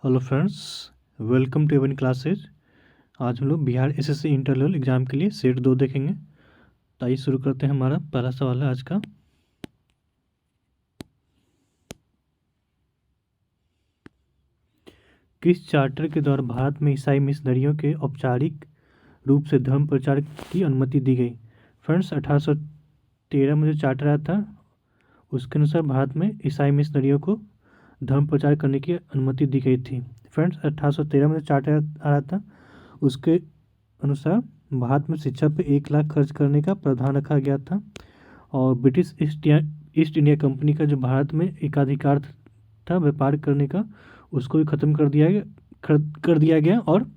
Hello friends, welcome to Avon classes. आज हम लोग Bihar SSC inter level exam के लिए सेट 2 देखेंगे। तो आइए शुरू करते हैं। हमारा पहला सवाल है आज का। किस चार्टर के द्वारा भारत में ईसाई मिशनरियों के औपचारिक रूप से धर्म प्रचार की अनुमति दी गई? फ्रेंड्स, 1813 में जो चार्टर आया था उसके अनुसार भारत में ईसाई मिशनरियों को धर्म प्रचार करने की अनुमति दी गई थी। फ्रेंड्स, 1813 में जो चार्टर आ रहा था उसके अनुसार भारत में शिक्षा पे 1 लाख खर्च करने का प्रावधान रखा गया था। और ब्रिटिश ईस्ट इंडिया कंपनी का जो भारत में एकाधिकार था व्यापार करने का, उसको भी ख़त्म कर दिया गया और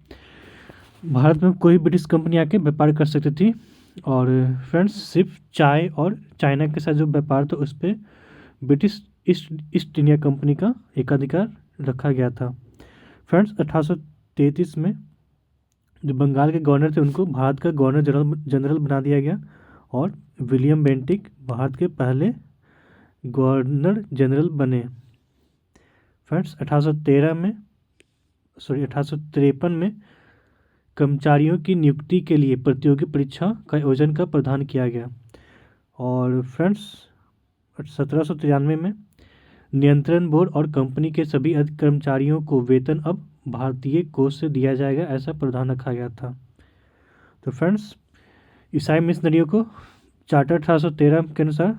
भारत में कोई ब्रिटिश कंपनी आके व्यापार कर सकती थी। और फ्रेंड्स, सिर्फ चाय और चाइना के साथ जो व्यापार था उस पर ब्रिटिश ईस्ट इंडिया कंपनी का एकाधिकार रखा गया था। फ्रेंड्स, 1833 में जो बंगाल के गवर्नर थे उनको भारत का गवर्नर जनरल बना दिया गया और विलियम बेंटिक भारत के पहले गवर्नर जनरल बने। फ्रेंड्स, 1853 में कर्मचारियों की नियुक्ति के लिए प्रतियोगी परीक्षा का आयोजन का प्रावधान किया गया। और फ्रेंड्स, 1793 में नियंत्रण बोर्ड और कंपनी के सभी कर्मचारियों को वेतन अब भारतीय कोष से दिया जाएगा, ऐसा प्रावधान रखा गया था। तो फ्रेंड्स, ईसाई मिशनरियों को चार्टर 1813 के अनुसार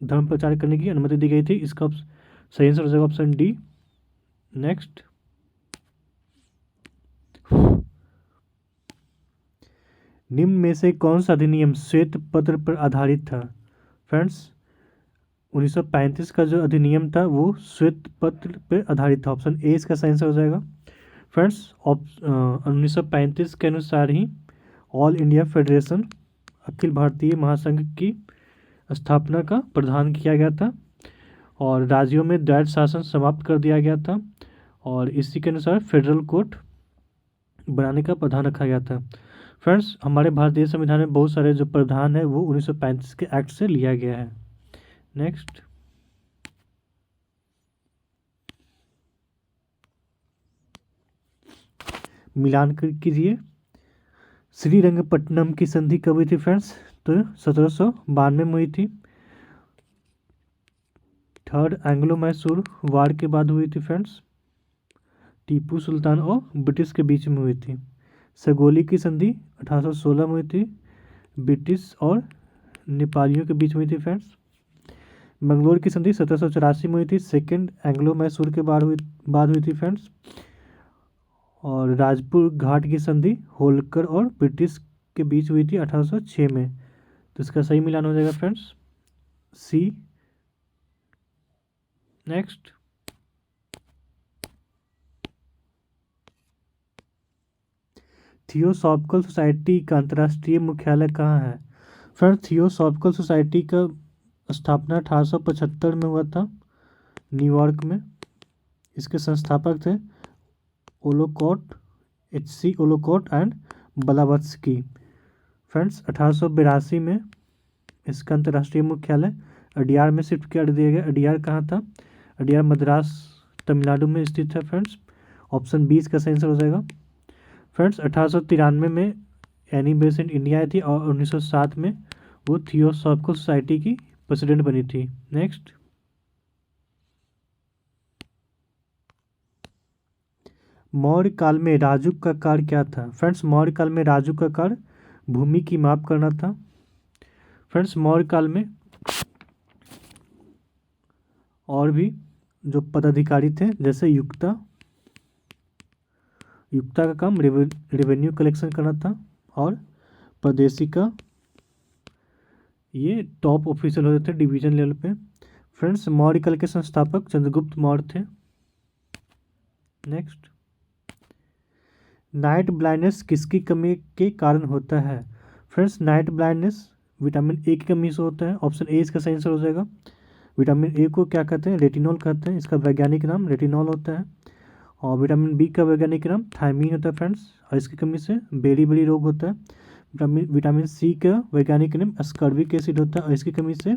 धर्म प्रचार करने की अनुमति दी गई थी। इसका सही आंसर हो जाएगा ऑप्शन डी। नेक्स्ट, निम्न में से कौन सा अधिनियम श्वेत पत्र पर आधारित था? फ्रेंड्स, 1935 का जो अधिनियम था वो श्वेत पत्र पर आधारित था। ऑप्शन ए इसका सही आंसर हो जाएगा। फ्रेंड्स, 1935 के अनुसार ही all India federation Akhil Bharatiya महासंघ की स्थापना का प्रावधान किया गया था और राज्यों में द्वैध शासन समाप्त कर दिया गया था और इसी के अनुसार फेडरल कोर्ट बनाने का प्रावधान रखा गया था। फ्रेंड्स, हमारे भारतीय संविधान में बहुत सारे जो प्रावधान है वो 1935 के एक्ट से लिया गया है। नेक्स्ट, मिलान कीजिए। श्रीरंगपट्टनम की संधि कब हुई थी? फ्रेंड्स, तो 1792 में हुई थी। थर्ड एंग्लो मैसूर वार के बाद हुई थी। फ्रेंड्स, टीपू सुल्तान और ब्रिटिश के बीच में हुई थी। सगोली की संधि 1816 में हुई थी, ब्रिटिश और नेपालियों के बीच में हुई थी। फ्रेंड्स, मंगलोर की संधि 1784 में हुई थी, सेकेंड एंग्लो मैसूर के बाद हुई थी। फ्रेंड्स, और राजपुर घाट की संधि होलकर और ब्रिटिश के बीच हुई थी 1806 में। तो इसका सही मिलान हो जाएगा फ्रेंड्स सी। नेक्स्ट, थियोसॉफिकल सोसाइटी का अंतर्राष्ट्रीय मुख्यालय कहाँ है? फ्रेंड्स, थियोसॉफिकल सोसाइटी का स्थापना 1875 में हुआ था न्यूयॉर्क में। इसके संस्थापक थे Olcott, H.C. Olcott and Blavatsky. Friends, 1882 में इसका अंतर्राष्ट्रीय मुख्यालय अडियार में शिफ्ट कर दिया गया। अडियार कहाँ था? अडियार मद्रास तमिलनाडु में स्थित है। फ्रेंड्स, ऑप्शन 20 का सही आंसर हो जाएगा। फ्रेंड्स, 1893 में एनी बेसेंट इंडिया आई थी और 1907 में वो थियोसॉफिकल सोसाइटी की प्रेसिडेंट बनी थी। नेक्स्ट, मौर्य काल में राजूक का कार्य क्या था? फ्रेंड्स, मौर्य काल में राजूक का कार्य भूमि की माप करना था। फ्रेंड्स, मौर्य काल में और भी जो पदाधिकारी थे जैसे युक्ता का काम रेवेन्यू कलेक्शन करना था और परदेशी का ये टॉप ऑफिसर होते थे डिवीजन लेवल पे। फ्रेंड्स, मौर्य काल के संस्थापक चंद्रगुप्त मौर्य थे। नेक्स्ट, नाइट ब्लाइंडनेस किसकी कमी के कारण होता है? Friends, night blindness vitamin A की कमी से होता है। ऑप्शन ए इसका सही आंसर हो जाएगा। विटामिन ए को क्या कहते हैं? रेटिनॉल कहते हैं। इसका वैज्ञानिक नाम रेटिनॉल होता है। और विटामिन बी का वैज्ञानिक नाम थायमीन होता है। फ्रेंड्स, और इसकी कमी से बेरी बेरी रोग होता है। विटामिन सी का वैज्ञानिक नाम अस्कॉर्बिक एसिड होता है और इसकी कमी से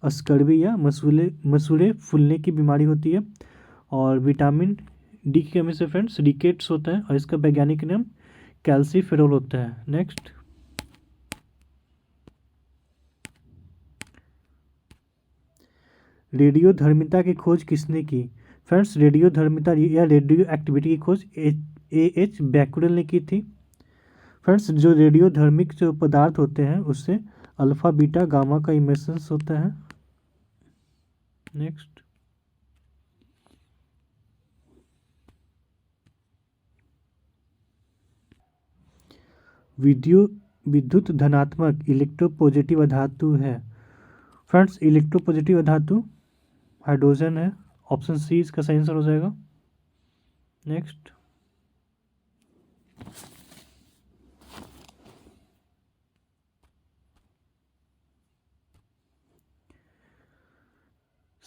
अस्कर्वी या मसूड़े फूलने की बीमारी होती है। और विटामिन डी की कमी से फ्रेंड्स रिकेट्स होता है और इसका वैज्ञानिक नाम कैल्सीफेरोल होता है। नेक्स्ट, रेडियोधर्मिता की खोज किसने की? फ्रेंड्स, रेडियोधर्मिता या रेडियो एक्टिविटी की खोज एच बैकुरल ने की थी। फ्रेंड्स, जो रेडियोधर्मिक जो पदार्थ होते हैं उससे अल्फा बीटा गामा का इमिशंस होता है। नेक्स्ट, विद्युत धनात्मक इलेक्ट्रोपॉजिटिव धातु है। फ्रेंड्स, इलेक्ट्रोपॉजिटिव धातु हाइड्रोजन है। ऑप्शन सी इसका सही आंसर हो जाएगा। नेक्स्ट,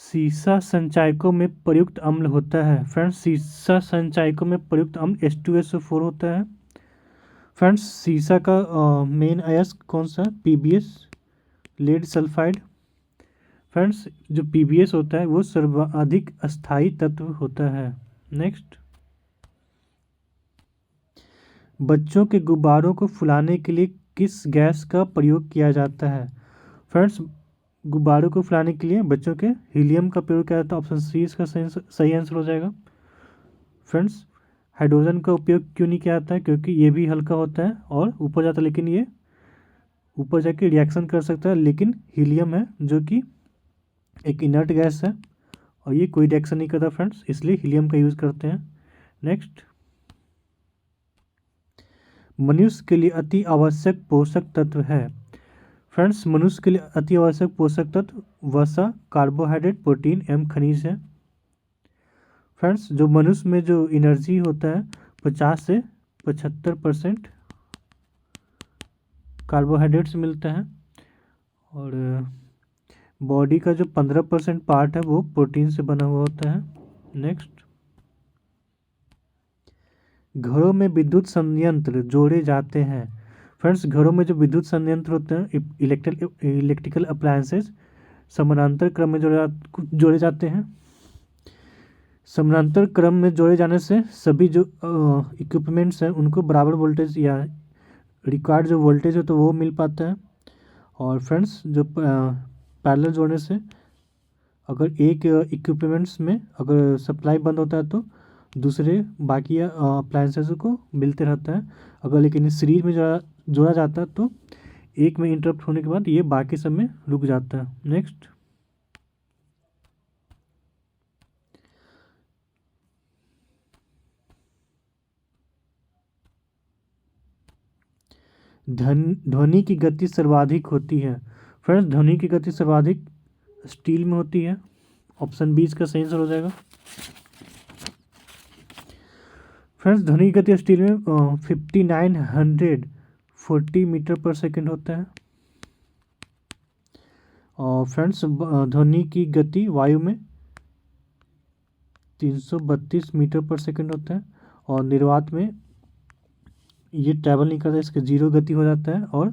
सीसा संचायकों में प्रयुक्त अम्ल होता है। फ्रेंड्स, सीसा संचायकों में प्रयुक्त अम्ल H2SO4 होता है। फ्रेंड्स, सीसा का मेन अयस्क कौन सा? PbS, lead sulphide. फ्रेंड्स, जो PbS होता है वो सर्वाधिक अस्थायी तत्व होता है। नेक्स्ट, बच्चों के गुब्बारों को फुलाने के लिए किस गैस का प्रयोग किया जाता है? फ्रेंड्स, गुब्बारों को फुलाने के लिए बच्चों के हीलियम का प्रयोग किया जाता है। ऑप्शन सी इसका सही आंसर हो जाएगा। फ्रेंड्स, हाइड्रोजन का उपयोग क्यों नहीं किया जाता है? क्योंकि ये भी हल्का होता है और ऊपर जाता है, लेकिन ये ऊपर जाके रिएक्शन कर सकता है। लेकिन हीलियम है जो कि एक इनर्ट गैस है और ये कोई रिएक्शन नहीं करता फ्रेंड्स, इसलिए हीलियम का यूज़ करते हैं। नेक्स्ट, मनुष्य के लिए अति आवश्यक पोषक तत्व है। फ्रेंड्स, मनुष्य के लिए अति आवश्यक पोषक तत्व वसा, कार्बोहाइड्रेट, प्रोटीन एवं खनिज है। फ्रेंड्स, जो मनुष्य में जो एनर्जी होता है 50 से 75% कार्बोहाइड्रेट से मिलता है और बॉडी का जो 15% पार्ट है वो प्रोटीन से बना हुआ होता है। नेक्स्ट, घरों में विद्युत संयंत्र जोड़े जाते हैं। फ्रेंड्स, घरों में जो विद्युत संयंत्र होते हैं इलेक्ट्रिकल अप्लायंसेस समानांतर क्रम में जोड़े जाते हैं। समानांतर क्रम में जोड़े जाने से सभी जो इक्विपमेंट्स हैं उनको बराबर वोल्टेज या रिक्वायर्ड जो वोल्टेज है तो वो मिल पाता है। और फ्रेंड्स, जो पैरेलल जोड़ने से अगर एक इक्विपमेंट्स में अगर सप्लाई बंद होता है तो दूसरे बाकी अप्लायंसेस को मिलते रहता है। अगर लेकिन सीरीज में जोड़ा जाता है तो एक में इंटरप्ट होने के बाद ये बाकी सब में रुक जाता है। नेक्स्ट, ध्वनि की गति सर्वाधिक होती है। फ्रेंड्स, ध्वनि की गति सर्वाधिक स्टील में होती है। ऑप्शन बी इसका सही आंसर हो जाएगा। फ्रेंड्स, ध्वनि की गति स्टील में 5940 मीटर पर सेकेंड होता है। और फ्रेंड्स, ध्वनि की गति वायु में 332 मीटर पर सेकेंड होता है और निर्वात में ये ट्रैवल नहीं करता, इसका जीरो गति हो जाता है। और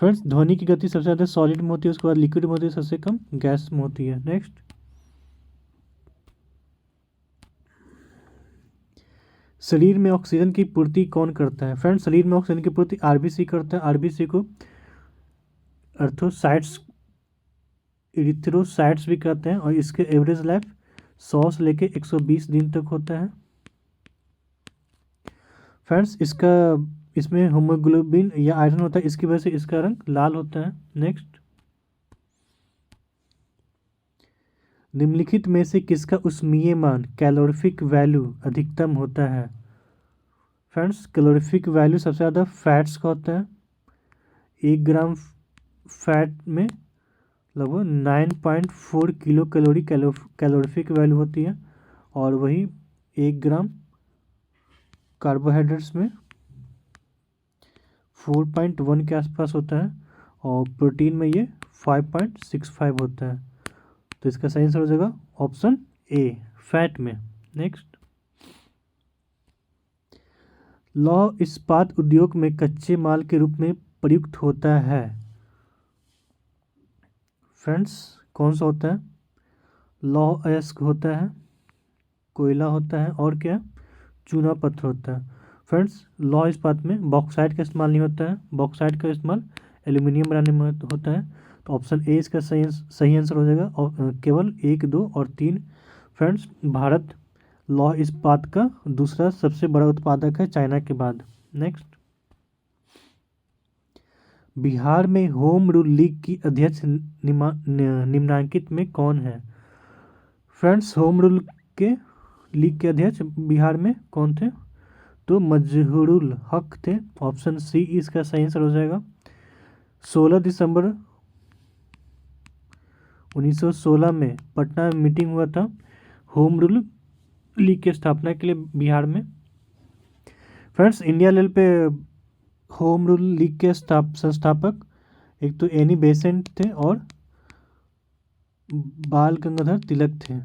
फ्रेंड्स, ध्वनि की गति सबसे ज़्यादा सॉलिड में होती है, उसके बाद लिक्विड में होती है, सबसे कम गैस में होती है। नेक्स्ट, शरीर में ऑक्सीजन की पूर्ति कौन करता है? फ्रेंड्स, शरीर में ऑक्सीजन की पूर्ति आरबीसी करता है। आरबीसी को अर्थोसाइट्स इरिथ्रोसाइट्स भी कहते हैं और इसके एवरेज लाइफ 100 से लेके 120 दिन तक होता है। फ्रेंड्स, इसमें हीमोग्लोबिन या आयरन होता है, इसकी वजह से इसका रंग लाल होता है। नेक्स्ट, निम्नलिखित में से किसका ऊष्मीय मान कैलोरीफिक वैल्यू अधिकतम होता है? फ्रेंड्स, कैलोरीफिक वैल्यू सबसे ज़्यादा फैट्स का होता है। 1 ग्राम फैट में लगभग 9.4 किलो कैलोरी कैलोरीफिक वैल्यू होती है और वही 1 ग्राम कार्बोहाइड्रेट्स में 4.1 के आसपास होता है और प्रोटीन में ये 5.65 होता है। तो इसका सही आंसर हो जाएगा ऑप्शन ए, फैट में। नेक्स्ट, लौह इस्पात उद्योग में कच्चे माल के रूप में प्रयुक्त होता है। फ्रेंड्स, कौन सा होता है? लौह अयस्क होता है। कोयला होता है और क्या, चूना पत्थर होता है। फ्रेंड्स लौह इस्पात में बॉक्साइट का इस्तेमाल नहीं होता है, बॉक्साइट का इस्तेमाल एल्यूमिनियम बनाने में होता है। तो ऑप्शन ए इसका सही आंसर हो जाएगा, और केवल 1, 2 और 3। फ्रेंड्स भारत लौह इस्पात का दूसरा सबसे बड़ा उत्पादक है चाइना के बाद। नेक्स्ट, बिहार में होम रूल लीग की अध्यक्ष निम्नलिखित में कौन है? फ्रेंड्स होम रूल के लीग के अध्यक्ष बिहार में कौन थे? तो मजहरूल हक थे। ऑप्शन सी इसका सही आंसर हो जाएगा। 16 दिसंबर 1916 में पटना में मीटिंग हुआ था होम रूल लीग की स्थापना के लिए बिहार में। फ्रेंड्स इंडिया लेवल पे होम रूल लीग के संस्थापक एक तो एनी बेसेंट थे और बाल गंगाधर तिलक थे।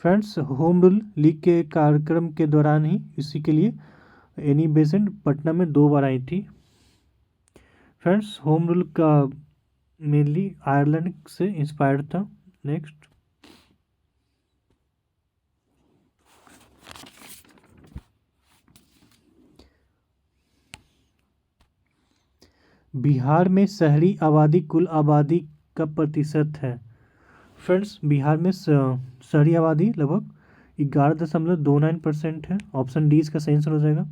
फ्रेंड्स होम रूल लीग के कार्यक्रम के दौरान ही इसी के लिए एनी बेसेंट पटना में 2 बार आई थी। फ्रेंड्स होम रूल का मेनली आयरलैंड से इंस्पायर्ड था। नेक्स्ट, बिहार में शहरी आबादी कुल आबादी का प्रतिशत है? फ्रेंड्स बिहार में शहरी आबादी लगभग 11.29% है। ऑप्शन डी इसका सही आंसर हो जाएगा।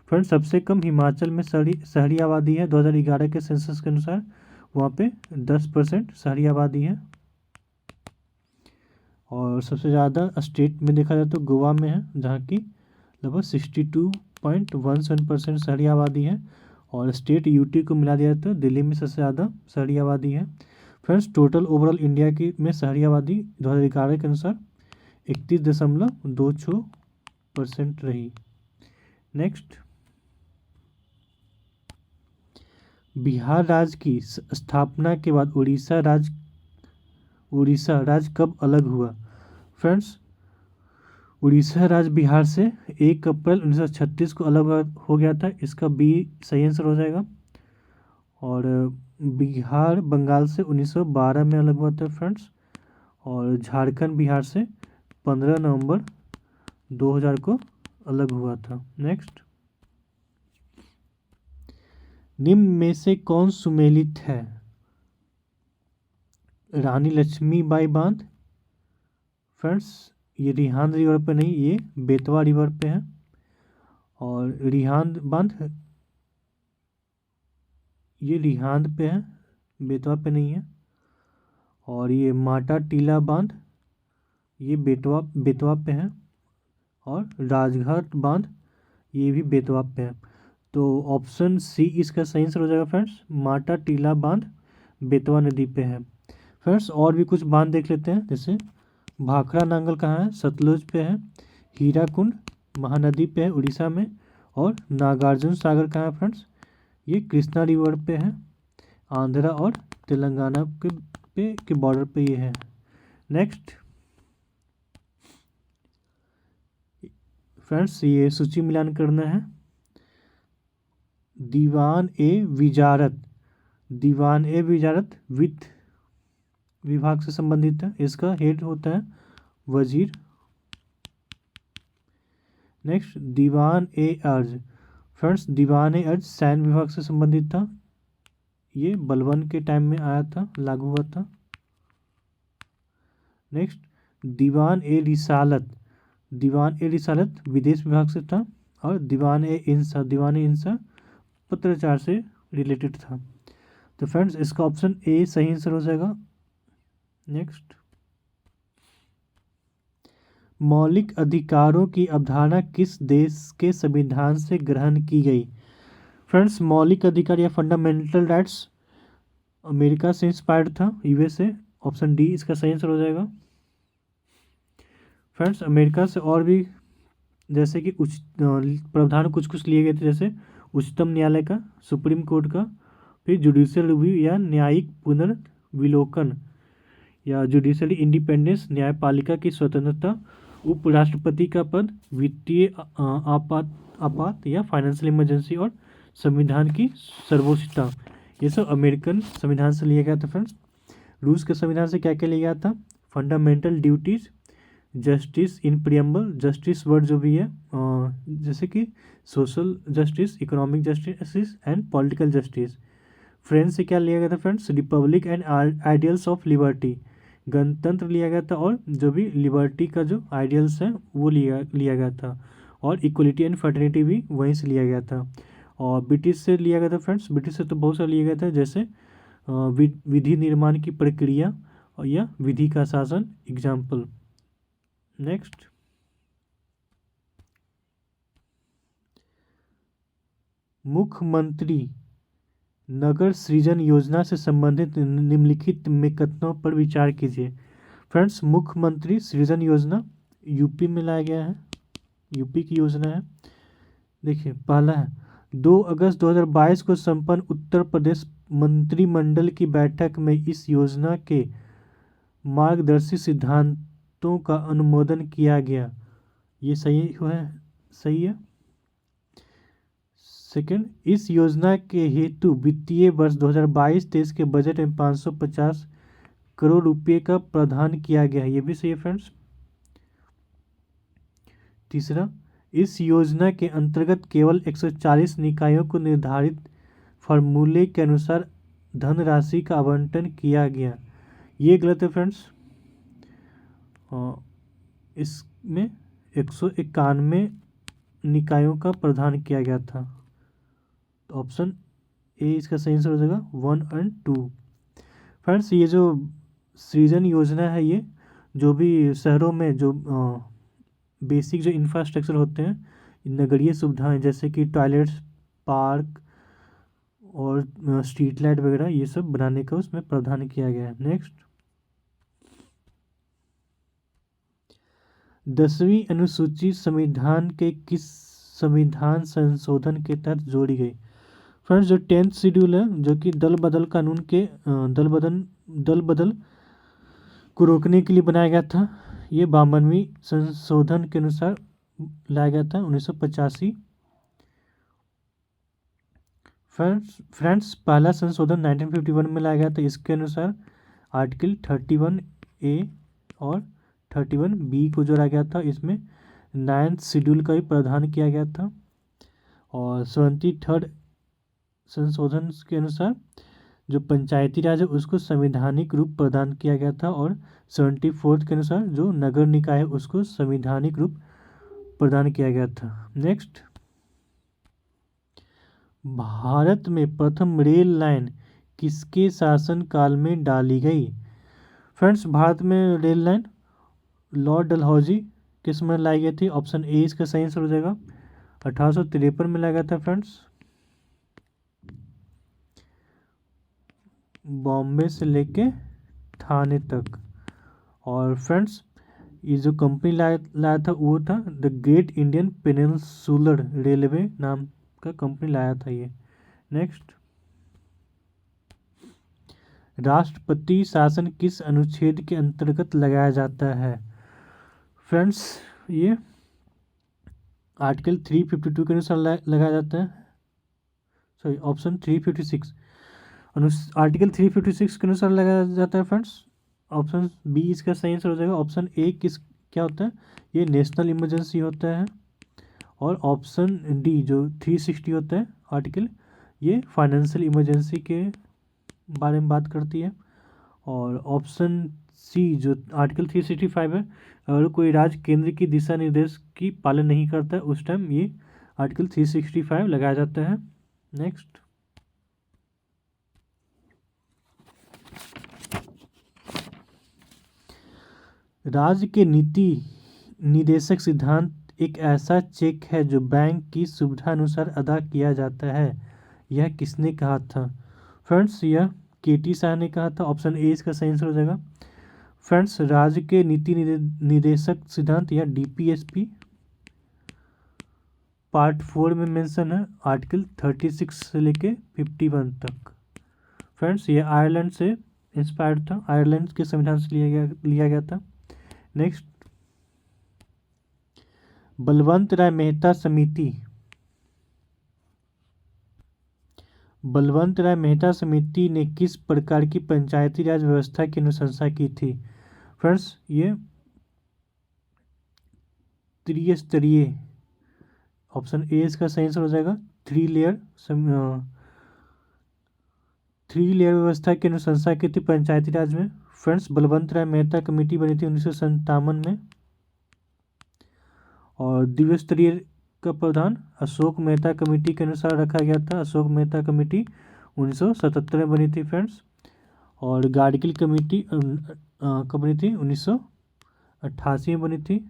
फ्रेंड्स सबसे कम हिमाचल में शहरी आबादी है 2011 के सेंसस के अनुसार, वहाँ पे 10% शहरी आबादी है। और सबसे ज़्यादा स्टेट में देखा जाए तो गोवा में है, जहाँ की लगभग 62.17% शहरी आबादी है। और स्टेट यूटी को मिला दिया तो दिल्ली में सबसे ज़्यादा शहरी आबादी है। फ्रेंड्स टोटल ओवरऑल इंडिया की में शहरी आबादी 2011 के अनुसार 31.26% रही। नेक्स्ट, बिहार राज्य की स्थापना के बाद उड़ीसा राज्य कब अलग हुआ? फ्रेंड्स उड़ीसा राज्य बिहार से 1 अप्रैल 1936 को अलग हो गया था, इसका बी सही आंसर हो जाएगा। और बिहार बंगाल से 1912 में अलग हुआ था फ्रेंड्स। और झारखंड बिहार से 15 नवंबर 2000 को अलग हुआ था। नेक्स्ट, निम्न में से कौन सुमेलित है? रानी लक्ष्मीबाई बांध। फ्रेंड्स ये रिहांद रिवर पे नहीं, ये बेतवा रिवर पे है। और रिहांद बांध ये रिहांद पे है, बेतवा पे नहीं है। और ये माटा टीला बांध ये बेतवा पे है। और राजघाट बांध ये भी बेतवा पे है। तो ऑप्शन सी इसका सही आंसर हो जाएगा फ्रेंड्स, माटा टीला बांध बेतवा नदी पे है। फ्रेंड्स और भी कुछ बांध देख लेते हैं, जैसे भाखड़ा नांगल कहाँ है? सतलुज पे है। हीराकुंड महानदी पे है उड़ीसा में। और नागार्जुन सागर कहाँ है फ्रेंड्स? ये कृष्णा रिवर पे है, आंध्रा और तेलंगाना के बॉर्डर पे ये है। नेक्स्ट फ्रेंड्स ये सूची मिलान करना है। दीवान ए विजारत वित्त विभाग से संबंधित है, इसका हेड होता है वजीर। नेक्स्ट दीवान ए अर्ज। फ्रेंड्स दीवान ए अर्ज सैन्य विभाग से संबंधित था, ये बलबन के टाइम में आया था, लागू हुआ था। नेक्स्ट दीवान ए रिसालत विदेश विभाग से था। और दीवान ए इंसा पत्राचार से रिलेटेड था। तो फ्रेंड्स इसका ऑप्शन ए सही आंसर हो जाएगा। नेक्स्ट मौलिक अधिकारों की अवधारणा किस देश के संविधान से ग्रहण की गई? फ्रेंड्स मौलिक अधिकार या फंडामेंटल राइट्स अमेरिका से इंस्पायर्ड था, यूएसए। ऑप्शन डी इसका सही आंसर हो जाएगा। फ्रेंड्स अमेरिका से और भी जैसे कि प्रावधान कुछ लिए गए थे, जैसे उच्चतम न्यायालय का, सुप्रीम कोर्ट का, फिर जुडिशियल रिव्यू या न्यायिक पुनर्विलोकन या जुडिशियली इंडिपेंडेंस, न्यायपालिका की स्वतंत्रता, उपराष्ट्रपति का पद, वित्तीय आपात या फाइनेंशियल इमरजेंसी, और संविधान की सर्वोच्चता, ये सब अमेरिकन संविधान से लिया गया था। फ्रेंड्स रूस के संविधान से क्या क्या लिया गया था? Fundamental duties, justice in preamble, justice word जो भी है जैसे कि social justice, economic justice and political justice. French से क्या लिया गया था friends? Republic and ideals of liberty, गणतंत्र लिया गया था, और जो भी लिबर्टी का जो आइडियल्स है वो लिया लिया गया था, और इक्वलिटी एंड फर्टिलिटी भी वहीं से लिया गया था। और ब्रिटिश से लिया गया था फ्रेंड्स, ब्रिटिश से तो बहुत सारा लिया गया था, जैसे विधि निर्माण की प्रक्रिया और या विधि का शासन एग्जाम्पल। नेक्स्ट, मुख्यमंत्री नगर सृजन योजना से संबंधित निम्नलिखित में कथनों पर विचार कीजिए। फ्रेंड्स, मुख्यमंत्री सृजन योजना यूपी में लाया गया है, यूपी की योजना है। देखिए, पहला है 2 अगस्त 2022 को संपन्न उत्तर प्रदेश मंत्रिमंडल की बैठक में इस योजना के मार्गदर्शी सिद्धांतों का अनुमोदन किया गया। ये सही है, सही है। सेकंड, इस योजना के हेतु वित्तीय वर्ष 2022-23 के बजट में 550 करोड़ रुपए का प्रावधान किया गया है। ये भी सही है फ्रेंड्स। तीसरा, इस योजना के अंतर्गत केवल 140 निकायों को निर्धारित फार्मूले के अनुसार धनराशि का आवंटन किया गया। ये गलत है फ्रेंड्स। इसमें 191 निकायों का प्रावधान किया गया था। तो ऑप्शन ए इसका सही आंसर हो जाएगा 1 और 2। फ्रेंड्स, ये जो सृजन योजना है, ये जो भी शहरों में जो बेसिक जो इंफ्रास्ट्रक्चर होते हैं, नगरीय सुविधाएं जैसे कि टॉयलेट्स, पार्क और स्ट्रीट लाइट वगैरह, ये सब बनाने का उसमें प्रावधान किया गया है। नेक्स्ट, 10वीं अनुसूची संविधान के किस संविधान संशोधन के तहत जोड़ी गई? फ्रेंड्स, जो 10th शेड्यूल है, जो कि दल बदल कानून के दल बदल को रोकने के लिए बनाया गया था, ये 52वीं संशोधन के अनुसार लाया गया था 1985। फ्रेंड्स, पहला संशोधन 1951 में लाया गया था। इसके अनुसार आर्टिकल 31A और 31B को जोड़ा गया था। इसमें 9th शेड्यूल का भी प्रावधान किया गया था। और 73rd संशोधन के अनुसार जो पंचायती राज है उसको संवैधानिक रूप प्रदान किया गया था, और 74th के अनुसार जो नगर निकाय है उसको संवैधानिक रूप प्रदान किया गया था। नेक्स्ट, भारत में प्रथम रेल लाइन किसके शासनकाल में डाली गई? फ्रेंड्स, भारत में रेल लाइन लॉर्ड डलहौजी के समय लाई गई थी। ऑप्शन ए इसका सही आंसर हो जाएगा। 1853 में लाया गया था फ्रेंड्स, बॉम्बे से लेके ठाणे तक। और फ्रेंड्स, ये जो कंपनी लाया था वो था the great Indian peninsular railway नाम का कंपनी लाया था ये। नेक्स्ट, राष्ट्रपति शासन किस अनुच्छेद के अंतर्गत लगाया जाता है? फ्रेंड्स, ये आर्टिकल 352 के अनुसार लगाया जाता है। सॉरी, ऑप्शन 356 आर्टिकल 356 के अनुसार लगाया जाता है फ्रेंड्स। ऑप्शन बी इसका सही आंसर हो जाएगा। ऑप्शन ए क्या होता है? ये नेशनल इमरजेंसी होता है। और ऑप्शन डी जो 360 होता है आर्टिकल, ये फाइनेंशियल इमरजेंसी के बारे में बात करती है। और ऑप्शन सी जो आर्टिकल 365 है, अगर कोई राज्य केंद्र की दिशा निर्देश की पालन नहीं करता है उस टाइम ये आर्टिकल 365 लगाया जाता है। नेक्स्ट, राज्य के नीति निदेशक सिद्धांत एक ऐसा चेक है जो बैंक की सुविधा अनुसार अदा किया जाता है। यह किसने कहा था? फ्रेंड्स, यह केटी शाह ने कहा था। ऑप्शन ए इसका सही आंसर हो जाएगा। फ्रेंड्स, राज्य के नीति निदेशक सिद्धांत या डीपीएसपी पार्ट 4 में मेंशन है, आर्टिकल 36 से लेके 51 तक। फ्रेंड्स, ये आयरलैंड से इंस्पायर्ड था, आयरलैंड के संविधान से लिया गया था। नेक्स्ट, बलवंत राय मेहता समिति ने किस प्रकार की पंचायती राज व्यवस्था की अनुशंसा की थी? फ्रेंड्स, ये त्रिस्तरीय, ऑप्शन ए इसका सही आंसर हो जाएगा। थ्री लेयर व्यवस्था की अनुशंसा की थी पंचायती राज में। फ्रेंड्स, बलवंत राय मेहता कमेटी बनी थी 1957 में। और द्विस्तरीय का प्रावधान अशोक मेहता कमेटी के अनुसार रखा गया था। अशोक मेहता कमेटी 1977 में बनी थी फ्रेंड्स। और गाडगिल कमेटी कब बनी थी? 1988 में बनी थी।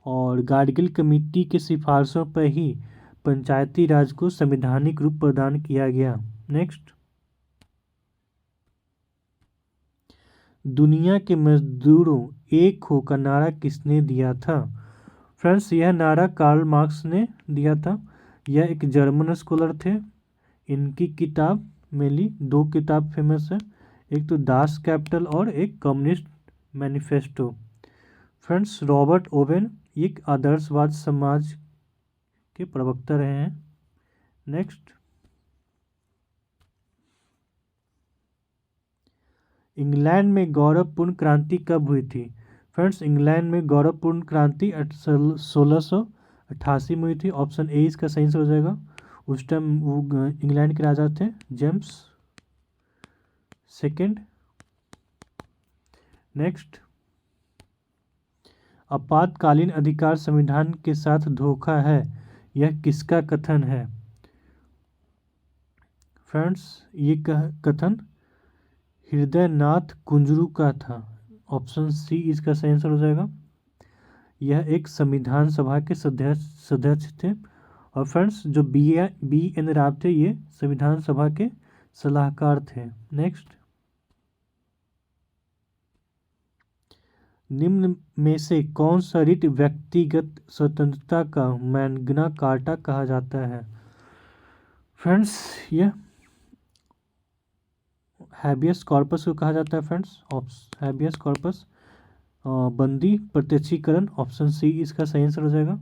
और गाडगिल कमेटी के सिफारिशों पर ही पंचायती राज को संवैधानिक रूप प्रदान किया गया। नेक्स्ट, दुनिया के मजदूरों एक हो का नारा किसने दिया था? फ्रेंड्स, यह नारा कार्ल मार्क्स ने दिया था। यह एक जर्मन स्कॉलर थे। इनकी किताब मेनली दो किताब फेमस है, एक तो दास कैपिटल और एक communist manifesto. Friends, Robert Owen एक आदर्शवाद समाज के प्रवक्ता रहे हैं। नेक्स्ट, इंग्लैंड में गौरवपूर्ण क्रांति कब हुई थी? फ्रेंड्स, इंग्लैंड में गौरवपूर्ण क्रांति 1688 में हुई थी। ऑप्शन ए इसका सही आंसर हो जाएगा। उस टाइम वो इंग्लैंड के राजा थे जेम्स सेकेंड। नेक्स्ट, आपातकालीन अधिकार संविधान के साथ धोखा है, यह किसका कथन है? फ्रेंड्स, ये कथन हृदयनाथ कुंजरू का था। ऑप्शन सी इसका सही आंसर हो जाएगा। यह एक संविधान सभा के सदस्य थे। और फ्रेंड्स, जो बी एन राव थे ये संविधान सभा के सलाहकार थे। नेक्स्ट, निम्न में से कौन सा रिट व्यक्तिगत स्वतंत्रता का मैग्ना कार्टा कहा जाता है? फ्रेंड्स, यह हैबियस कॉर्पस को कहा जाता है। फ्रेंड्स, हैबियस कॉर्पस बंदी प्रत्यक्षीकरण, ऑप्शन सी इसका सही आंसर हो जाएगा।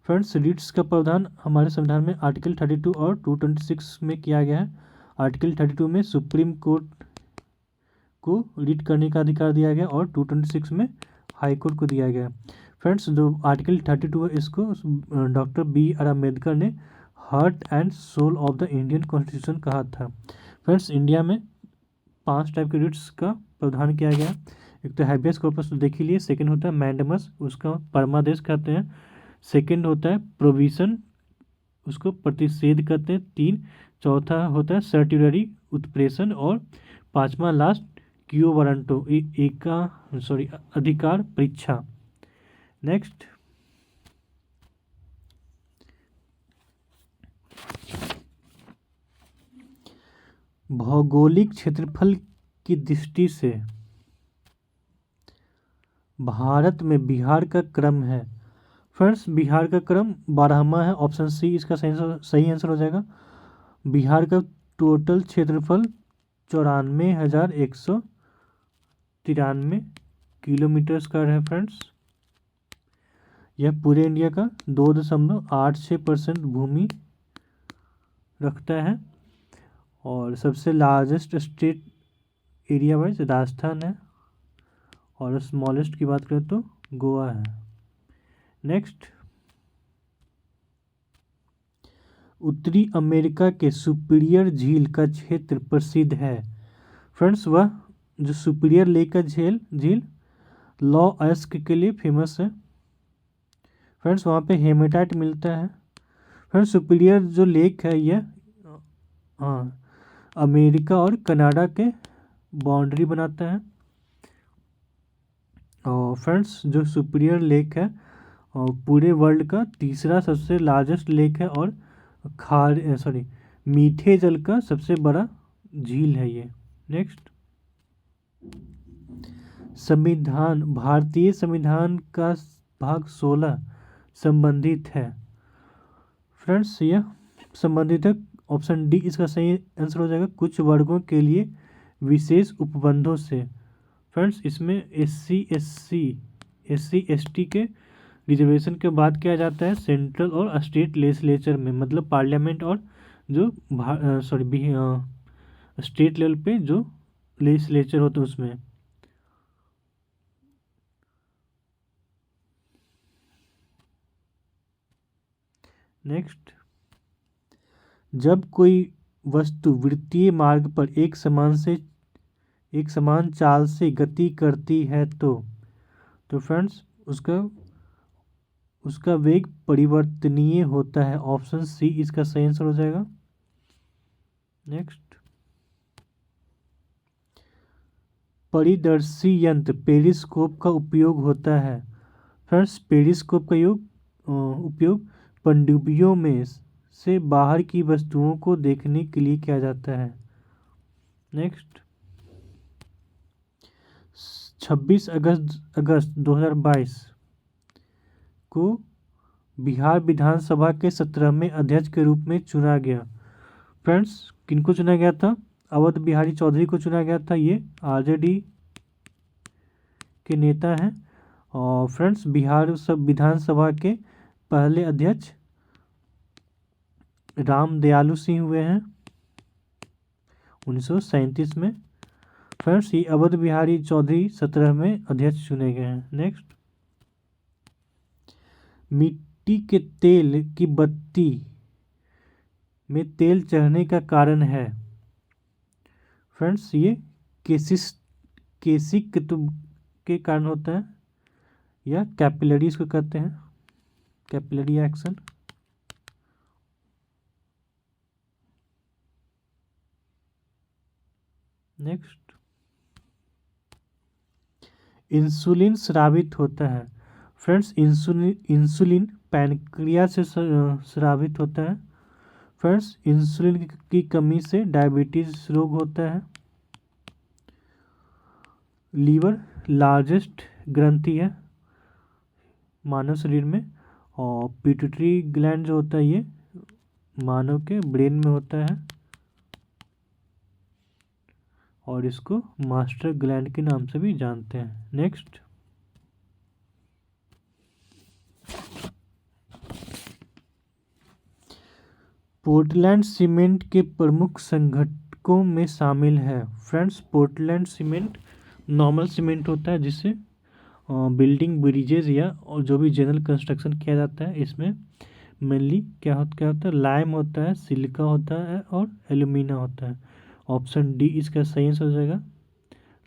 फ्रेंड्स, रिट्स का प्रावधान हमारे संविधान में आर्टिकल 32 और 226 में किया गया है। आर्टिकल 32 में सुप्रीम कोर्ट को रिट करने का अधिकार दिया गया और 226 में हाई कोर्ट को दिया गया। फ्रेंड्स, जो आर्टिकल 32 है इसको डॉक्टर बी आर अम्बेडकर ने heart and soul of the Indian constitution कहा था। फ्रेंड्स, इंडिया में 5 टाइप के रिट्स का प्रावधान किया गया। एक तो हैबियस कॉर्पस तो देख ही लिए, सेकंड होता है मैंडेमस, उसका परमादेश कहते हैं। सेकंड होता है प्रोविजन, उसको प्रतिषेध कहते हैं। 3, चौथा होता है सर्टिलरी उत्प्रेषण। और 5वां लास्ट क्यू वारंटो अधिकार परीक्षा। नेक्स्ट, भौगोलिक क्षेत्रफल की दृष्टि से भारत में बिहार का क्रम है। फ्रेंड्स, बिहार का क्रम 12वां है। ऑप्शन सी इसका सही आंसर हो जाएगा। बिहार का टोटल क्षेत्रफल 94,193 किलोमीटर स्क्वायर है। फ्रेंड्स, यह पूरे इंडिया का 2.86% भूमि रखता है। और सबसे largest state area wise Rajasthan है। और स्मॉलेस्ट की बात करें तो गोवा है। नेक्स्ट, उत्तरी अमेरिका के सुपीरियर झील का क्षेत्र प्रसिद्ध है। फ्रेंड्स, वह जो सुपीरियर लेक का झील लॉ के लिए फेमस है। फ्रेंड्स, वहाँ पे हेमेटाइट मिलता है। फ्रेंड्स, सुपीरियर जो लेक है यह अमेरिका और कनाडा के बाउंड्री बनाता है। और फ्रेंड्स, जो सुपीरियर लेक है और पूरे वर्ल्ड का तीसरा सबसे लार्जेस्ट लेक है और मीठे जल का सबसे बड़ा झील है ये। नेक्स्ट, संविधान, भारतीय संविधान का भाग 16 संबंधित है। फ्रेंड्स, यह संबंधित है। ऑप्शन डी इसका सही आंसर हो जाएगा, कुछ वर्गों के लिए विशेष उपबंधों से। फ्रेंड्स, इसमें एससी एसटी के रिजर्वेशन के बाद किया जाता है सेंट्रल और स्टेट लेजिस्लेचर में, मतलब पार्लियामेंट और जो स्टेट लेवल पे जो लेजिस्लेचर होता है उसमें। नेक्स्ट, जब कोई वस्तु वृत्तीय मार्ग पर एक समान चाल से गति करती है तो फ्रेंड्स उसका वेग परिवर्तनीय होता है। ऑप्शन सी इसका सही आंसर हो जाएगा। नेक्स्ट, परिदर्शी यंत्र पेरिस्कोप का उपयोग होता है। फ्रेंड्स, पेरिस्कोप का उपयोग पनडुब्बियों में से बाहर की वस्तुओं को देखने के लिए किया जाता है। नेक्स्ट, 26 अगस्त 2022 को बिहार विधानसभा के 17वें अध्यक्ष के रूप में चुना गया। फ्रेंड्स, किनको चुना गया था? अवध बिहारी चौधरी को चुना गया था। ये आरजेडी के नेता हैं। और फ्रेंड्स, बिहार विधानसभा के पहले अध्यक्ष राम दयालु सिंह हुए हैं 1937 में। फ्रेंड्स, ये अवध बिहारी चौधरी 17वें अध्यक्ष चुने गए हैं। नेक्स्ट, मिट्टी के तेल की बत्ती में तेल चढ़ने का कारण है। फ्रेंड्स, ये केसिक के कारण होता है या कैपिलरी इसको कहते हैं, कैपिलरी एक्शन। नेक्स्ट, इंसुलिन स्रावित होता है। फ्रेंड्स, इंसुलिन पैनक्रियास से स्रावित होता है। फ्रेंड्स, इंसुलिन की कमी से डायबिटीज रोग होता है। लीवर लार्जेस्ट ग्रंथि है मानव शरीर में। और पिट्यूटरी ग्लैंड जो होता है ये मानव के ब्रेन में होता है और इसको मास्टर ग्लैंड के नाम से भी जानते हैं। नेक्स्ट, पोर्टलैंड सीमेंट के प्रमुख संघटकों में शामिल है। Friends, Portland cement normal cement होता है जिससे बिल्डिंग, ब्रिजेज या और जो भी जनरल कंस्ट्रक्शन किया जाता है इसमें मेनली क्या होता है? लाइम होता है, सिलिका होता है और एल्यूमिना होता है। ऑप्शन डी इसका सही आंसर हो जाएगा,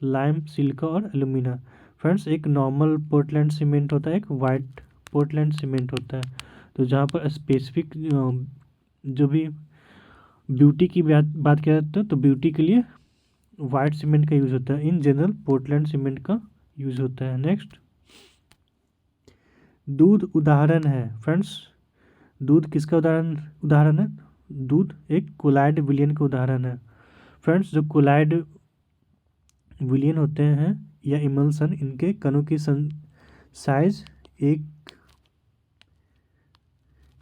लाइम, सिलिका और एल्यूमिना। फ्रेंड्स, एक नॉर्मल पोर्टलैंड सीमेंट होता है, एक वाइट पोर्टलैंड सीमेंट होता है। तो जहाँ पर स्पेसिफिक जो भी ब्यूटी की बात किया जाता है तो ब्यूटी के लिए वाइट सीमेंट का यूज़ होता है। इन जनरल पोर्टलैंड सीमेंट का यूज़ होता है। नेक्स्ट, दूध उदाहरण है। फ्रेंड्स, दूध किसका उदाहरण है? दूध एक कोलाइड विलयन का उदाहरण है। फ्रेंड्स, जो कोलाइड विलयन होते हैं या इमल्सन, इनके कणों की साइज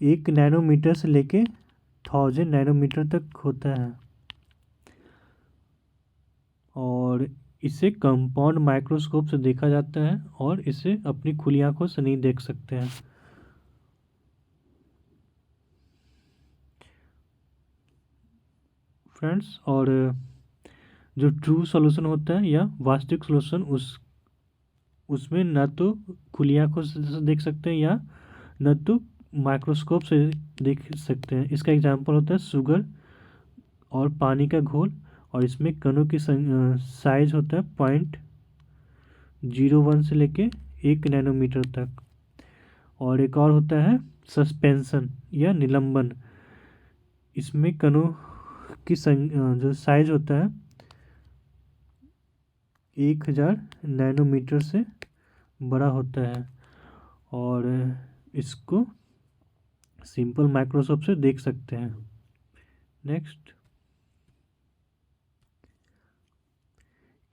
एक नैनोमीटर से लेके 1000 नैनोमीटर तक होता है और इसे कंपाउंड माइक्रोस्कोप से देखा जाता है और इसे अपनी खुली आंखों से नहीं देख सकते हैं। फ्रेंड्स, और जो ट्रू सॉल्यूशन होता है या वास्तविक सॉल्यूशन उसमें न तो खुली आंखों से देख सकते हैं या न तो माइक्रोस्कोप से देख सकते हैं। इसका एग्जांपल होता है शुगर और पानी का घोल, और इसमें कणों की साइज होता है 0.01 से लेके 1 नैनोमीटर तक। और एक और होता है सस्पेंशन या निलंबन, इसमें कणों की जो साइज होता है 1000 नैनोमीटर से बड़ा होता है और इसको सिंपल माइक्रोस्कोप से देख सकते हैं। नेक्स्ट,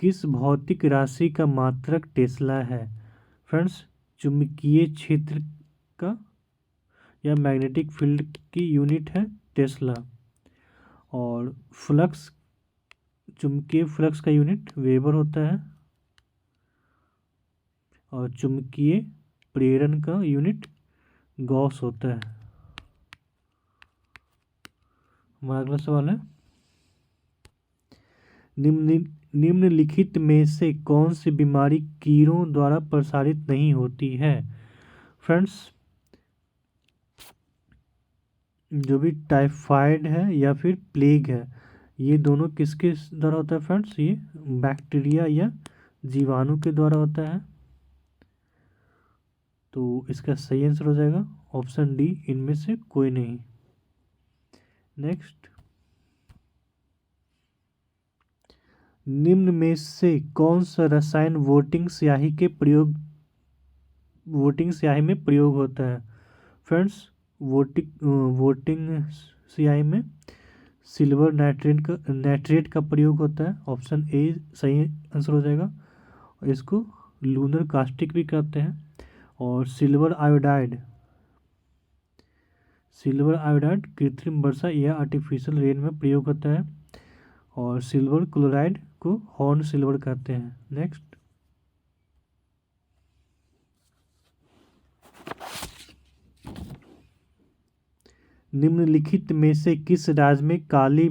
किस भौतिक राशि का मात्रक टेस्ला है? फ्रेंड्स, चुंबकीय क्षेत्र का या मैग्नेटिक फील्ड की यूनिट है टेस्ला। और फ्लक्स, चुंबकीय फ्लक्स का यूनिट वेबर होता है और चुंबकीय प्रेरण का यूनिट गॉस होता है। हमारा अगला सवाल है, निम्नलिखित में से कौन सी बीमारी कीड़ों द्वारा प्रसारित नहीं होती है? फ्रेंड्स, जो भी टाइफाइड है या फिर प्लेग है, ये दोनों किसके द्वारा होता है फ्रेंड्स? ये बैक्टीरिया या जीवाणु के द्वारा होता है। तो इसका सही आंसर हो जाएगा ऑप्शन डी, इनमें से कोई नहीं। नेक्स्ट, निम्न में से कौन सा रसायन वोटिंग स्याही में प्रयोग होता है? फ्रेंड्स, वोटिंग स्याही में सिल्वर नाइट्रेट का प्रयोग होता है। ऑप्शन ए सही आंसर हो जाएगा। इसको लूनर कास्टिक भी कहते हैं। और सिल्वर आयोडाइड कृत्रिम वर्षा या आर्टिफिशियल रेन में प्रयोग होता है। और सिल्वर क्लोराइड को हॉर्न सिल्वर कहते हैं। नेक्स्ट, निम्नलिखित में से किस राज्य में काली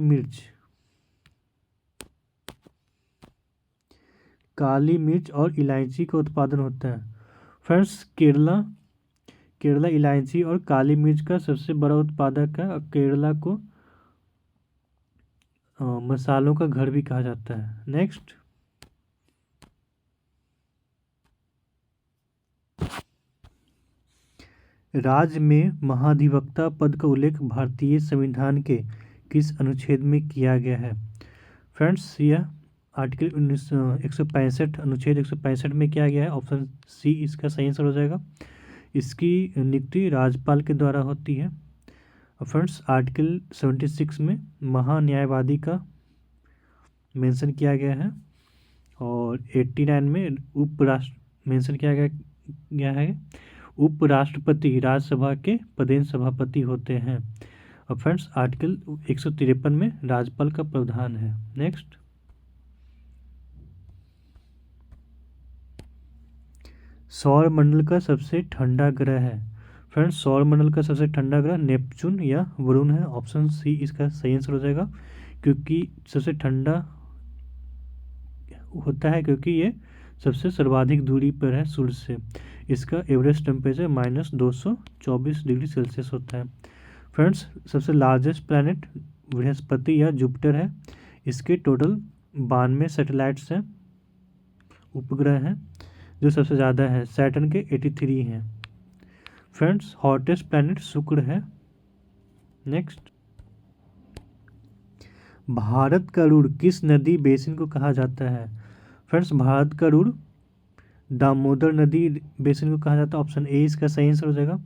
मिर्च और इलायची का उत्पादन होता है? फ्रेंड्स, केरला इलायची और काली मिर्च का सबसे बड़ा उत्पादक है। और केरला को मसालों का घर भी कहा जाता है। नेक्स्ट, राज्य में महाधिवक्ता पद का उल्लेख भारतीय संविधान के किस अनुच्छेद में किया गया है? फ्रेंड्स, यह आर्टिकल 165 अनुच्छेद 165 में किया गया है। ऑप्शन सी इसका सही आंसर हो जाएगा। इसकी नियुक्ति राज्यपाल के द्वारा होती है। फ्रेंड्स, आर्टिकल 76 में महान्यायवादी का मेंशन किया गया है। और 89 में मेंशन किया गया है उपराष्ट्रपति राज्यसभा के पदेन सभापति होते हैं। और फ्रेंड्स, आर्टिकल 153 में राज्यपाल का प्रावधान है। नेक्स्ट, सौर मंडल का सबसे ठंडा ग्रह है? फ्रेंड्स, सौर मंडल का सबसे ठंडा ग्रह नेपच्यून या वरुण है। ऑप्शन सी इसका सही आंसर हो जाएगा। क्योंकि सबसे ठंडा होता है क्योंकि ये सबसे सर्वाधिक दूरी पर है सूर्य से। इसका एवरेज टेम्परेचर -224 डिग्री सेल्सियस होता है। फ्रेंड्स, सबसे लार्जेस्ट प्लैनेट बृहस्पति या जुपिटर है। इसके टोटल 92 सैटेलाइट्स हैं, उपग्रह हैं। जो सबसे ज़्यादा है सैटर्न के 83 हैं। फ्रेंड्स, हॉटेस्ट प्लैनेट शुक्र है। नेक्स्ट, भारत का रुड़ किस नदी बेसिन को कहा जाता है? फ्रेंड्स, भारत का रुड़ दामोदर नदी बेसिन को कहा जाता है। ऑप्शन ए इसका सही आंसर हो जाएगा।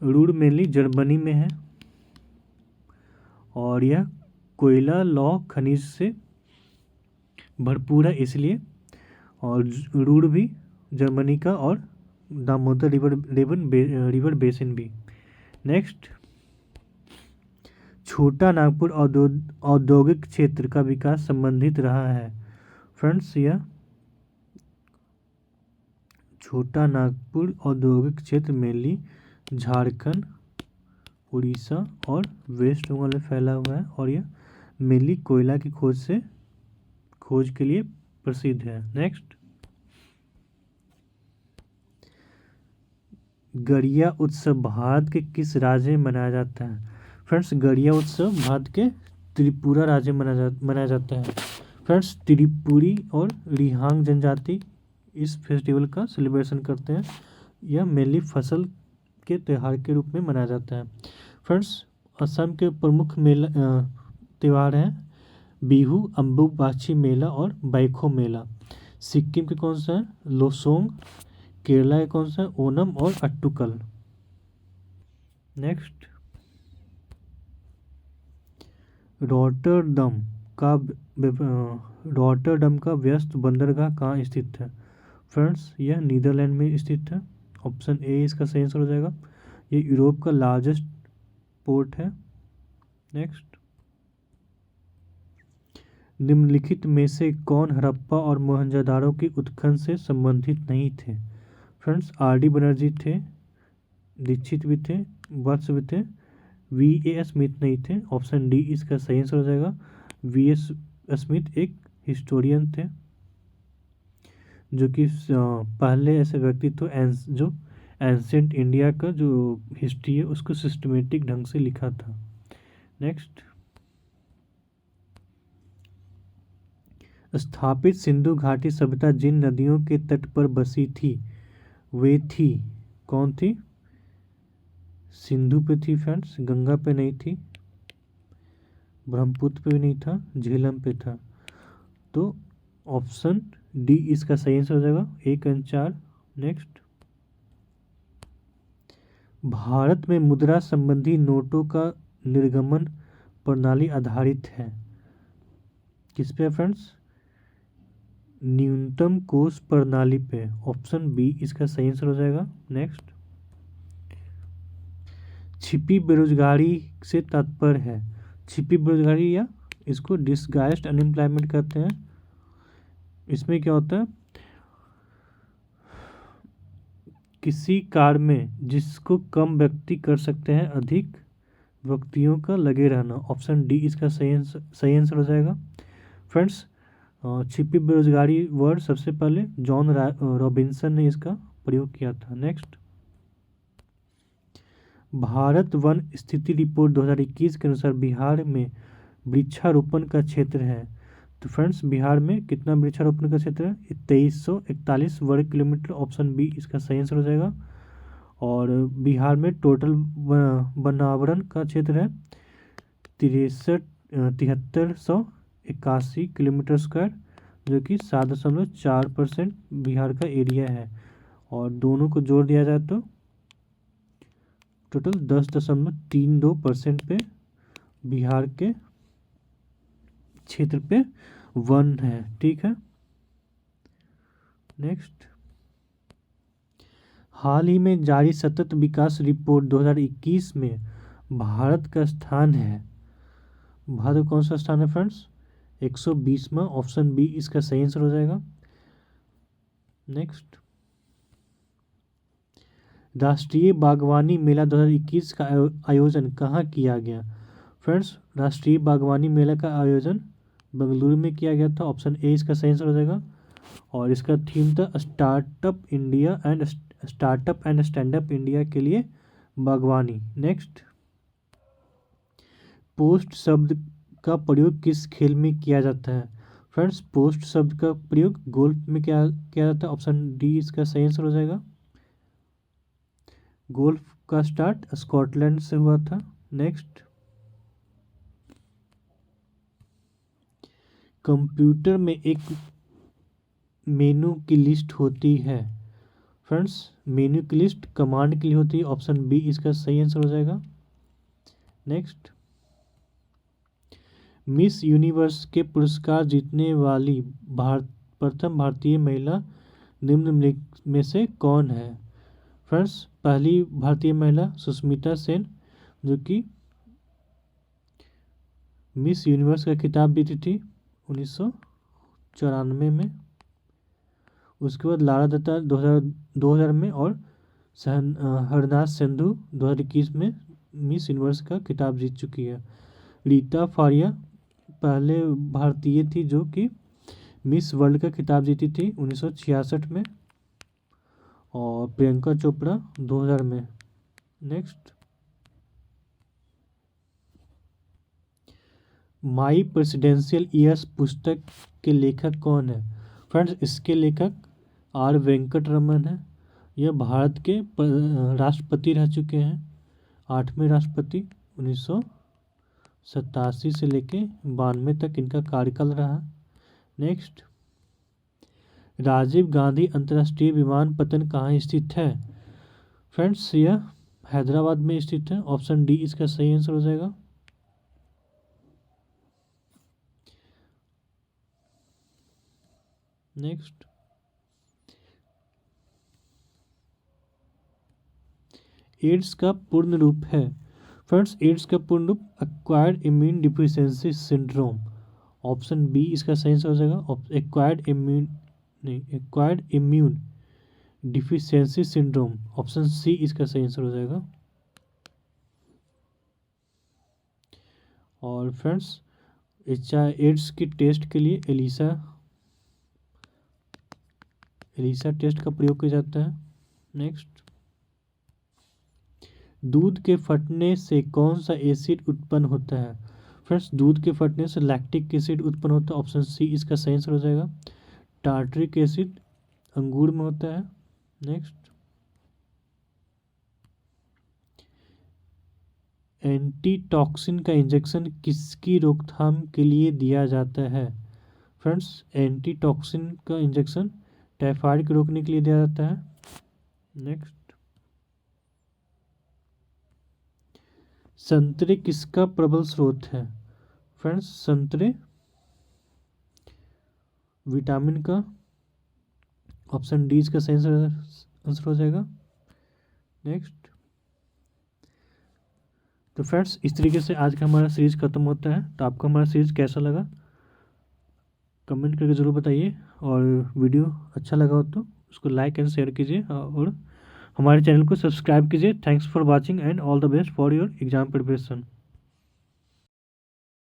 रुड़ मेनली जर्मनी में है और यह कोयला लौह खनिज से भरपूर है इसलिए। और रुड़ भी जर्मनी का और दामोदर रिवर बेसिन भी। नेक्स्ट, छोटा नागपुर औद्योगिक क्षेत्र का विकास संबंधित रहा है? फ्रेंड्स, यह छोटा नागपुर औद्योगिक क्षेत्र मेनली झारखंड, उड़ीसा और वेस्ट बंगाल में फैला हुआ है। और यह मेनली कोयला की खोज के लिए प्रसिद्ध है। नेक्स्ट, गड़िया उत्सव भारत के किस राज्य में मनाया जाता है? फ्रेंड्स, गड़िया उत्सव भारत के त्रिपुरा राज्य में मनाया जाता है। फ्रेंड्स, त्रिपुरी और रिहांग जनजाति इस फेस्टिवल का सेलिब्रेशन करते हैं। यह मेनली फसल के त्यौहार के रूप में मनाया जाता है। फ्रेंड्स, असम के प्रमुख त्यौहार हैं बिहू, अम्बुबाछी मेला और बैखो मेला। सिक्किम के कौन सा है? लोसोंग। केरला के कौन सा है? ओनम और अट्टुकल। नेक्स्ट, रॉटरडम का व्यस्त बंदरगाह कहाँ स्थित है? फ्रेंड्स, यह नीदरलैंड में स्थित है। ऑप्शन ए इसका सही आंसर हो जाएगा। ये यूरोप का लार्जेस्ट पोर्ट है। नेक्स्ट, निम्नलिखित में से कौन हड़प्पा और मोहनजोदाड़ो की उत्खनन से संबंधित नहीं थे? Friends, RD. बनर्जी थे, दीक्षित भी थे, वत्स भी थे, V.A. स्मिथ नहीं थे। ऑप्शन डी इसका सही आंसर हो जाएगा। V.S. स्मिथ एक हिस्टोरियन थे जो कि पहले ऐसे व्यक्ति थे जो एंशियंट इंडिया का जो हिस्ट्री है उसको सिस्टमेटिक ढंग से लिखा था। नेक्स्ट, स्थापित सिंधु घाटी सभ्यता जिन नदियों के तट पर बसी थी वे थी, कौन थी? सिंधु पे थी फ्रेंड्स, गंगा पे नहीं थी, ब्रह्मपुत्र पे भी नहीं था, झेलम पे था। तो ऑप्शन डी इसका सही आंसर हो जाएगा, 1 और 4। नेक्स्ट, भारत में मुद्रा संबंधी नोटों का निर्गमन प्रणाली आधारित है किस पे फ्रेंड्स? न्यूनतम कोष प्रणाली पे, ऑप्शन बी इसका सही आंसर हो जाएगा। नेक्स्ट, छिपी बेरोजगारी से तात्पर्य है, छिपी बेरोजगारी या इसको डिसगाइज्ड अनएम्प्लॉयमेंट कहते हैं। इसमें क्या होता है, किसी कार्य में जिसको कम व्यक्ति कर सकते हैं अधिक व्यक्तियों का लगे रहना, ऑप्शन डी इसका सही आंसर हो जाएगा। फ्रेंड्स, छिपी बेरोजगारी वर्ड सबसे पहले जॉन रॉबिन्सन ने इसका प्रयोग किया था। नेक्स्ट, भारत वन स्थिति रिपोर्ट 2021 के अनुसार बिहार में वृक्षारोपण का क्षेत्र है। तो फ्रेंड्स, बिहार में कितना वृक्षारोपण का क्षेत्र है? 2341 वर्ग किलोमीटर, ऑप्शन बी इसका सही आंसर हो जाएगा। और बिहार में टोटल वनावरण का क्षेत्र है 7381 किलोमीटर स्क्वायर, जो कि 7.4% बिहार का एरिया है। और दोनों को जोड़ दिया जाए तो टोटल 10.32% पे बिहार के क्षेत्र पे वन है। ठीक है। नेक्स्ट, हाल ही में जारी सतत विकास रिपोर्ट 2021 में भारत का स्थान है, भारत कौन सा स्थान है फ्रेंड्स? 120वां, ऑप्शन बी इसका सही आंसर हो जाएगा। नेक्स्ट, राष्ट्रीय बागवानी मेला 2021 का आयोजन कहाँ किया गया? फ्रेंड्स, राष्ट्रीय बागवानी मेला का आयोजन बेंगलुरु में किया गया था, ऑप्शन ए इसका सही आंसर हो जाएगा। और इसका थीम था startup and stand up India के लिए बागवानी। नेक्स्ट, पोस्ट शब्द का प्रयोग किस खेल में किया जाता है? फ्रेंड्स, पोस्ट शब्द का प्रयोग गोल्फ में किया जाता है, ऑप्शन डी इसका सही आंसर हो जाएगा। गोल्फ का स्टार्ट स्कॉटलैंड से हुआ था। नेक्स्ट, कंप्यूटर में एक मेनू की लिस्ट होती है। फ्रेंड्स, मेनू की लिस्ट कमांड के लिए होती है, ऑप्शन बी इसका सही आंसर हो जाएगा। नेक्स्ट, मिस यूनिवर्स के पुरस्कार जीतने वाली प्रथम भारतीय महिला निम्नलिखित में से कौन है? फ्रेंड्स, पहली भारतीय महिला सुष्मिता सेन, जो कि मिस यूनिवर्स का खिताब जीती थी 1994 में। उसके बाद लारा दत्ता 2000 में, और हरनाथ सिंधु 2021 में मिस यूनिवर्स का खिताब जीत चुकी है। रीता फारिया पहले भारतीय थी जो कि मिस वर्ल्ड का खिताब जीती थी 1966 में। और प्रियंका चोपड़ा 2000 में। नेक्स्ट, माई प्रेसिडेंशियल ईयर्स पुस्तक के लेखक कौन है? फ्रेंड्स, इसके लेखक आर वेंकट रमन है। यह भारत के राष्ट्रपति रह चुके हैं, 8वें राष्ट्रपति, 1987 से लेके 92 तक इनका कार्यकाल रहा। नेक्स्ट, राजीव गांधी अंतर्राष्ट्रीय विमानपत्तन कहाँ स्थित है? फ्रेंड्स, यह हैदराबाद में स्थित है, ऑप्शन डी इसका सही आंसर हो जाएगा। नेक्स्ट, एड्स का पूर्ण रूप है? फ्रेंड्स, एड्स का पूर्ण रूप acquired immune deficiency syndrome, option B इसका सही आंसर हो जाएगा। Acquired immune deficiency syndrome, option C इसका सही आंसर हो जाएगा। और फ्रेंड्स, एड्स की टेस्ट के लिए एलिसा टेस्ट का प्रयोग किया जाता है। नेक्स्ट, दूध के फटने से कौन सा एसिड उत्पन्न होता है? फ्रेंड्स, दूध के फटने से लैक्टिक एसिड उत्पन्न होता है। ऑप्शन सी इसका सही आंसर हो जाएगा। टार्ट्रिक एसिड अंगूर में होता है। नेक्स्ट, एंटीटॉक्सिन का इंजेक्शन किसकी रोकथाम के लिए दिया जाता है? फ्रेंड्स, एंटीटॉक्सिन का इंजेक्शन टाइफाइड को रोकने के लिए दिया जाता है। नेक्स्ट, संतरे किसका प्रबल स्रोत है? फ्रेंड्स, संतरे विटामिन का। ऑप्शन डी इसका सही आंसर हो जाएगा। नेक्स्ट, तो फ्रेंड्स इस तरीके से आज का हमारा सीरीज खत्म होता है। तो आपको हमारा सीरीज कैसा लगा कमेंट करके ज़रूर बताइए, और वीडियो अच्छा लगा हो तो उसको लाइक एंड शेयर कीजिए और हमारे चैनल को सब्सक्राइब कीजिए। Thanks for watching and all the best for your exam preparation.